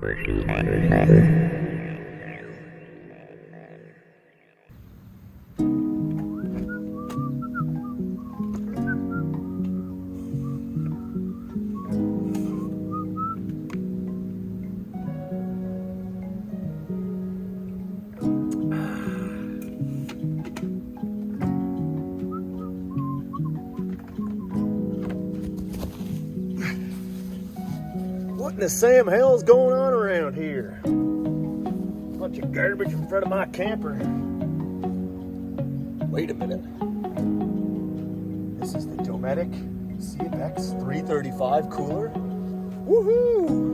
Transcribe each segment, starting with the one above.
What in the Sam hell's going on around here? Bunch of garbage in front of my camper. Wait a minute. This is the Dometic CFX3 cooler. Woohoo!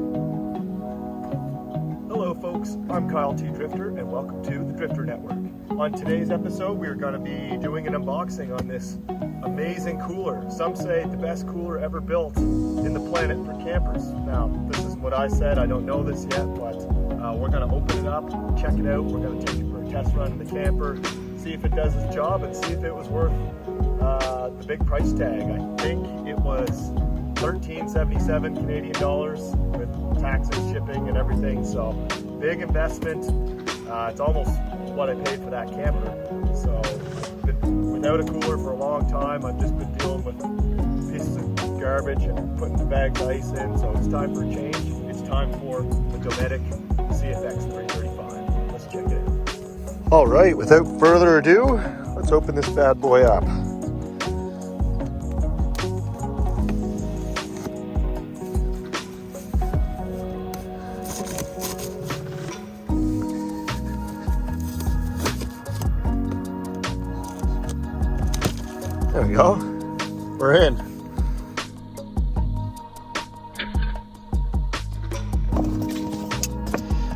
Hello folks, I'm Kyle T. Drifter and welcome to the Drifter Network. On today's episode, we're going to be doing an unboxing on this amazing cooler. Some say the best cooler ever built in the planet for campers. Now, this isn't what I said. I don't know this yet, but we're going to open it up, check it out. We're going to take it for a test run in the camper, see if it does its job, and see if it was worth the big price tag. I think it was $13.77 Canadian dollars with taxes, shipping, and everything. So, big investment. It's almost what I paid for that camper. So I've been without a cooler for a long time. I've just been dealing with pieces of garbage and putting the bags of ice in. So it's time for a change. It's time for the Dometic CFX3 Let's check it out. All right, without further ado, let's open this bad boy up. There we go. We're in.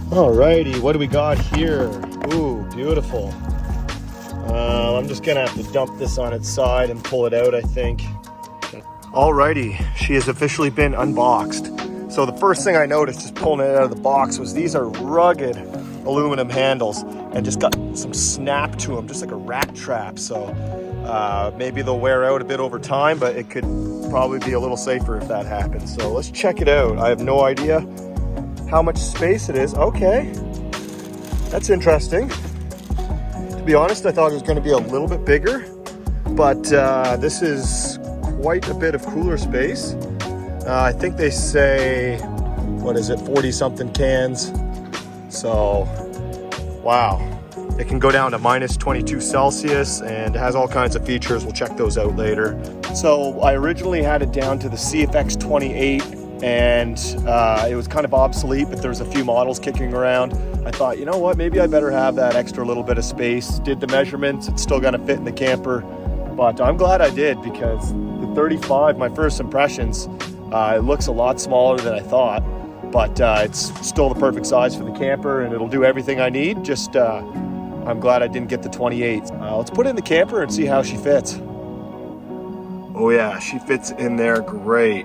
Alrighty, what do we got here? Ooh, beautiful. I'm just gonna have to dump this on its side and pull it out, I think. Alrighty, she has officially been unboxed. So the first thing I noticed just pulling it out of the box was these are rugged aluminum handles and just got some snap to them, just like a rat trap. So maybe they'll wear out a bit over time, but it could probably be a little safer if that happens. So let's check it out. I have no idea how much space it is. Okay, that's interesting. To be honest, I thought it was going to be a little bit bigger, but this is quite a bit of cooler space. I think they say, what is it, 40 something cans. So, wow. It can go down to minus 22 Celsius and it has all kinds of features. We'll check those out later. So I originally had it down to the CFX28 and it was kind of obsolete, but there's a few models kicking around. I thought, you know what, maybe I better have that extra little bit of space. Did the measurements, it's still gonna fit in the camper. But I'm glad I did because the 35, my first impressions, it looks a lot smaller than I thought. But it's still the perfect size for the camper and it'll do everything I need. Just I'm glad I didn't get the 28. Let's put it in the camper and see how she fits. Oh yeah, she fits in there great.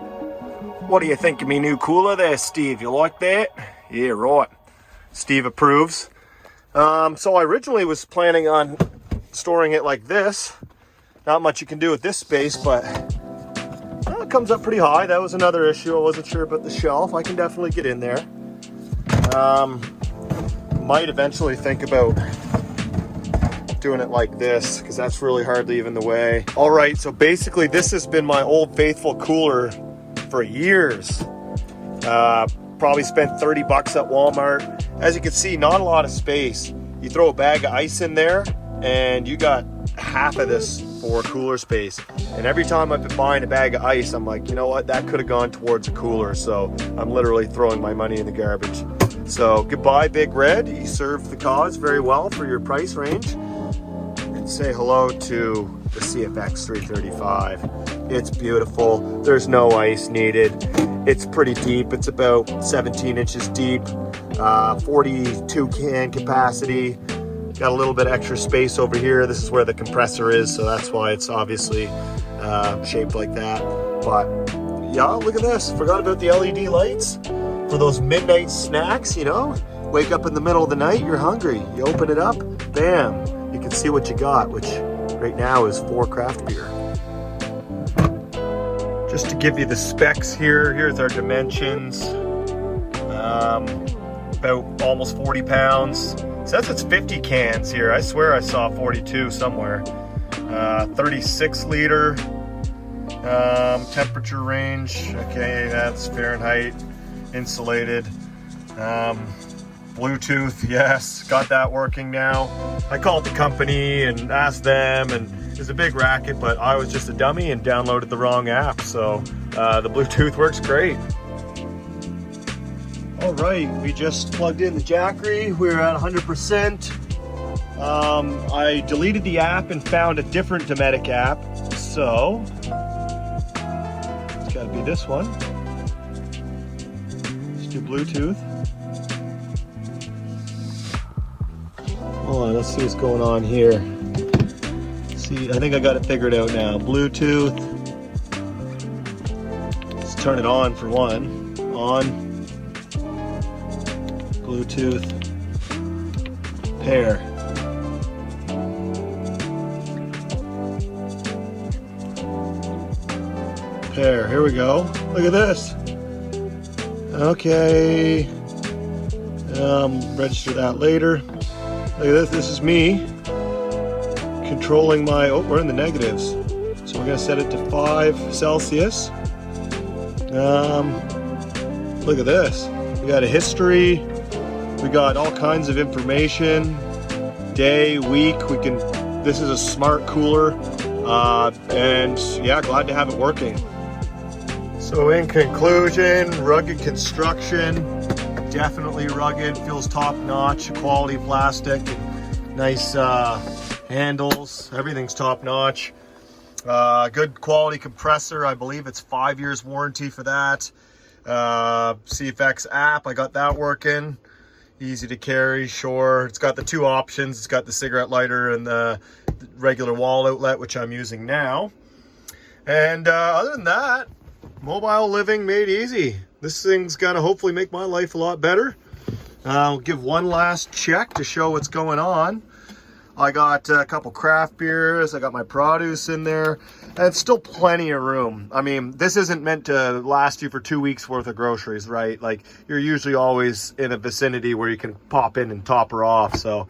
What do you think of me new cooler there, Steve? You like that? Yeah, right. Steve approves. So I originally was planning on storing it like this. Not much you can do with this space, but well, it comes up pretty high. That was another issue. I wasn't sure about the shelf. I can definitely get in there. Might eventually think about doing it like this because that's really hard leaving the way. All right, so basically this has been my old faithful cooler for years. Probably spent 30 bucks at Walmart. As you can see, not a lot of space. You throw a bag of ice in there and you got half of this for cooler space. And every time I've been buying a bag of ice, I'm like, you know what, that could have gone towards a cooler. So I'm literally throwing my money in the garbage. So goodbye, Big Red. You served the cause very well for your price range. And say hello to the CFX335. It's beautiful. There's no ice needed. It's pretty deep. It's about 17 inches deep, 42 can capacity. Got a little bit extra space over here. This is where the compressor is, so that's why it's obviously shaped like that. But yeah, look at this. Forgot about the LED lights for those midnight snacks, you know? Wake up in the middle of the night, you're hungry. You open it up, bam. You can see what you got, which right now is 4 craft beer. Just to give you the specs here, here's our dimensions. about almost 40 pounds. It says it's 50 cans here. I swear I saw 42 somewhere. 36 liter temperature range. Okay, that's Fahrenheit, insulated. Bluetooth, yes, got that working now. I called the company and asked them, and it's a big racket, but I was just a dummy and downloaded the wrong app, so the Bluetooth works great. All right, we just plugged in the Jackery. We're at 100%. I deleted the app and found a different Dometic app, so it's gotta be this one. Let's do Bluetooth. Hold on, let's see what's going on here. See, I think I got it figured out now. Bluetooth. Let's turn it on for one. On. Bluetooth. Pair. Pair. Here we go. Look at this. Okay. Register that later. Look at this. This is me controlling my. Oh, we're in the negatives. So we're gonna set it to 5 Celsius. Look at this. We got a history. We got all kinds of information. Day, week. We can. This is a smart cooler, and yeah, glad to have it working. So in conclusion, rugged construction, definitely rugged, feels top notch, quality plastic, nice handles, everything's top notch. Good quality compressor, I believe it's 5 years warranty for that. CFX app, I got that working. Easy to carry, sure. It's got the 2 options. It's got the cigarette lighter and the regular wall outlet, which I'm using now. And other than that, mobile living made easy. This thing's gonna hopefully make my life a lot better. I'll give one last check to show what's going on. I got a couple craft beers, I got my produce in there, and it's still plenty of room. I mean, this isn't meant to last you for 2 weeks worth of groceries, right? Like, you're usually always in a vicinity where you can pop in and top her off, so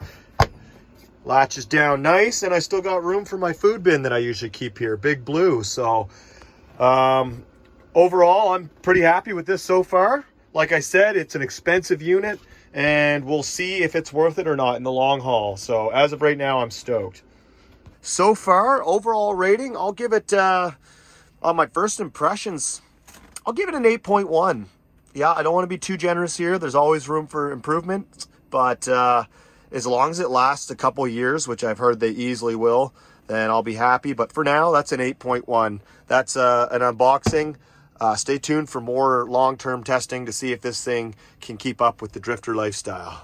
latches down nice, and I still got room for my food bin that I usually keep here, Big Blue. So overall, I'm pretty happy with this so far. Like I said, it's an expensive unit, and we'll see if it's worth it or not in the long haul. So as of right now, I'm stoked. So far, overall rating, I'll give it, on my first impressions, I'll give it an 8.1. Yeah, I don't want to be too generous here. There's always room for improvement, but as long as it lasts a couple years, which I've heard they easily will, then I'll be happy. But for now, that's an 8.1. That's an unboxing. Stay tuned for more long-term testing to see if this thing can keep up with the drifter lifestyle.